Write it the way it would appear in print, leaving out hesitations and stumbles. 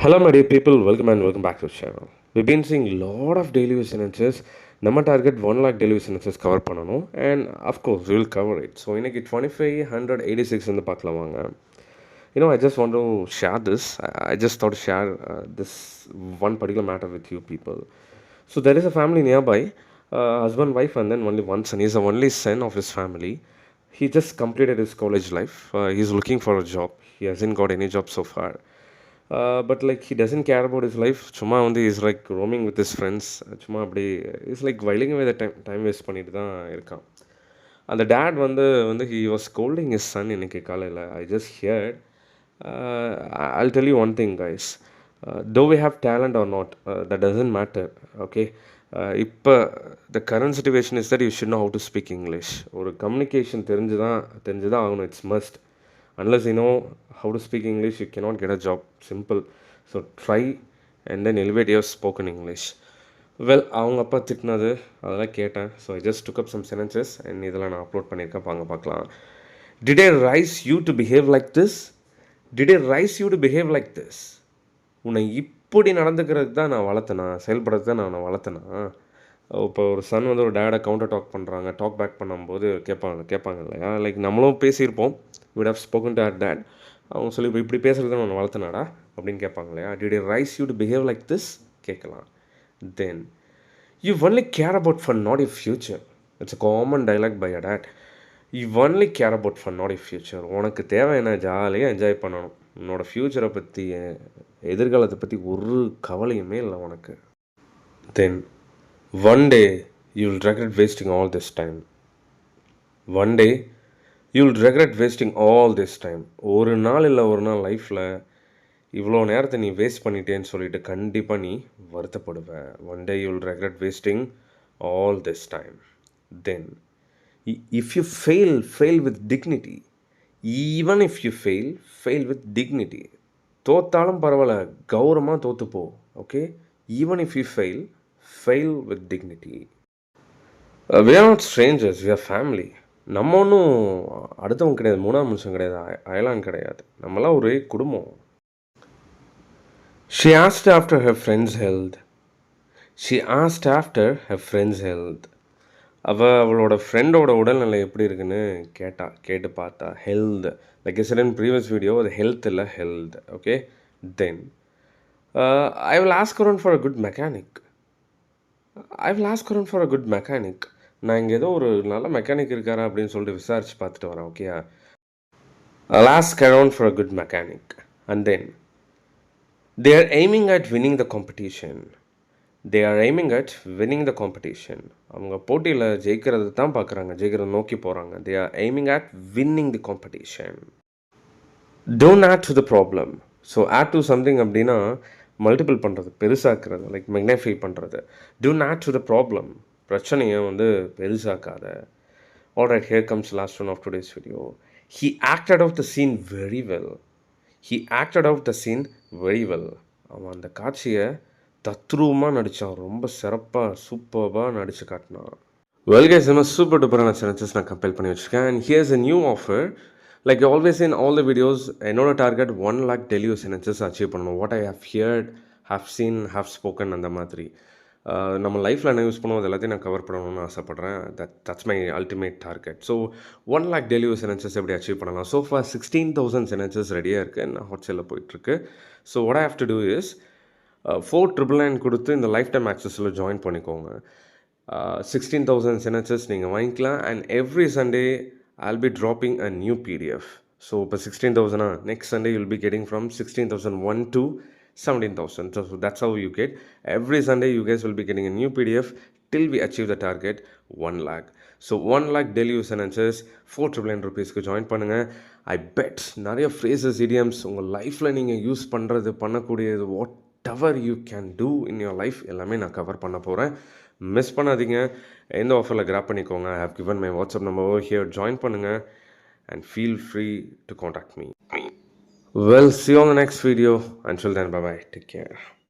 Hello, my dear people. Welcome back to the channel. We've been seeing a lot of daily use sentences. நம்ம target 1 lakh daily use sentences cover பண்ணணும் and of course will cover it. So இன்னைக்கு 2586 வந்து பார்க்கலாம் வாங்க. I just want to share this. I just thought to share this one particular matter with you people. So there is a family nearby, husband, wife, and then only one son. He's the only son of his family. He just completed his college life. He's looking for a job. He hasn't got any job so far. But like he doesn't care about his life. சும்மா வந்து is like roaming with his friends. சும்மா அப்படி is like whiling way time waste பண்ணிட்டு தான் இருக்கான். அந்த dad வந்து he was scolding his son இன்னைக்கு காலையில். I just heard. I'll tell you one thing guys. Though we have talent or not, that doesn't matter. Okay. இப்போ the current situation is that you should know how to speak English. ஒரு communication தெரிஞ்சு தான் ஆகணும். It's must. Unless you know how to speak English, you cannot get a job. Simple. So try and then elevate your spoken English. Well, அவங்க அப்பா திட்டினது அதெல்லாம் கேட்டேன். So I just took up some sentences and இதெல்லாம் நான் upload பண்ணியிருக்கேன். பாங்க பார்க்கலாம். Did I rise you to behave like this? Did I rise you to behave like this? உன்னை இப்படி நடந்துக்கிறதுக்கு தான் நான் வளர்த்தனா, செயல்படுறதுக்கு தான் நான் வளர்த்தனா. இப்போ ஒரு சன் வந்து ஒரு டேடை கவுண்டர் டாக் பேக் பண்ணும்போது கேட்பாங்க இல்லையா. லைக் நம்மளும் பேசியிருப்போம். would have spoken to our dad. அவங்க சொல்லி இப்படி பேசுகிறது நான் வளர்த்தனாடா அப்படின்னு கேட்பாங்க இல்லையா. Did I rise you to behave like this? கேட்கலாம். Then you only care about fun, not your future. It's a common dialogue by your dad. You only care about fun, not your future. உனக்கு தேவை என்ன, ஜாலியாக enjoy பண்ணணும். உன்னோட ஃப்யூச்சரை பற்றி, எதிர்காலத்தை பற்றி ஒரு கவலையுமே இல்லை உனக்கு. Then one day you'll regret wasting all this time. One day you'll regret wasting all this time. ஒரு நாள் இல்லை ஒரு நாள் லைஃப்பில் இவ்வளோ நேரத்தை நீ வேஸ்ட் பண்ணிட்டேன்னு சொல்லிட்டு கண்டிப்பாக நீ வருத்தப்படுவேன். One day you'll regret wasting all this time. Then if you fail with dignity. Even if you fail with dignity. தோத்தாலும் பரவாயில்ல, கௌரவமாக தோத்துப்போ. Okay. Even if you fail with dignity. We are not strangers, we are family. நம்ம ஒன்றும் அடுத்தவங்க கிடையாது, மூணாம் மனுஷன் கிடையாது, அயலான் கிடையாது. நம்மளாம் ஒரே குடும்பம். She asked after her friend's health. அவளோட ஃப்ரெண்டோட உடல்நிலை எப்படி இருக்குன்னு கேட்டு பார்த்தா. Health, like I set in previous video, அது ஹெல்த் இல்லை health. Okay. Then I will ask around for a good mechanic. நான் இங்கே ஏதோ ஒரு நல்ல மெக்கானிக் இருக்காரா அப்படின்னு சொல்லிட்டு விசாரிச்சு பார்த்துட்டு வரேன். Okay. I'll ask around for a good mechanic. And then they are aiming at winning the competition. அவங்க போட்டியில் ஜெயிக்கிறது தான் பார்க்குறாங்க, ஜெயிக்கிறத நோக்கி போகிறாங்க. They are aiming at winning the competition. Don't add to the problem. So add to something அப்படின்னா multiple பண்ணுறது, பெருசாக்குறது, like magnify பண்ணுறது. Don't add to the problem. பிரச்சனையை பெருசாக்காத. Alright, here comes last one of today's video. He acted out the scene very well. அவன் அந்த காட்சியை தத்ரூபமாக நடித்தான். ரொம்ப சிறப்பாக சூப்பராக நடித்து காட்டினான். Well guys, I'm a super duper sentences நான் கம்பைல் பண்ணி வச்சுருக்கேன். And here's a new offer. Like always in all the videos, என்னோட target 1 lakh daily use sentences achieve பண்ணணும். What I have heard, have seen, have spoken, அந்த மாதிரி நம்ம லைஃப்பில் என்ன யூஸ் பண்ணுவோம் அது எல்லாத்தையும் நான் கவர் பண்ணணும்னு ஆசைப்பட்றேன். That's my ultimate target. So 1 lakh daily use sentences எப்படி அச்சீவ் பண்ணலாம். ஸோ ஃபார் 16,000 sentences ரெடியாக இருக்குது. என்ன ஹாட்செல்லில் போயிட்டுருக்கு. So what I have to do is 499 கொடுத்து இந்த லைஃப் டைம் ஆக்சஸில் ஜாயின் பண்ணிக்கோங்க. 16,000 sentences நீங்கள் வாங்கிக்கலாம். And every Sunday I'll be dropping a new PDF. So இப்போ 16,000 next Sunday you'll be getting from 16,001 to 17,000. So that's how you get. Every Sunday you guys will be getting a new PDF till we achieve the target 1 lakh. So 1 lakh daily use sentences 499 rupeesக்கு join பண்ணுங்கள். I bet நிறைய phrases, idioms உங்கள் லைஃப்பில் நீங்கள் use பண்ணக்கூடியது whatever you can do in your life எல்லாமே நான் cover பண்ண போகிறேன். மிஸ் பண்ணாதீங்க. எந்த ஆஃபரில் கிராப் பண்ணிக்கோங்க. I have given my WhatsApp number over here. Join பண்ணுங்கள் and feel free to contact me. Well, see you on the next video. Until then, bye-bye. Take care.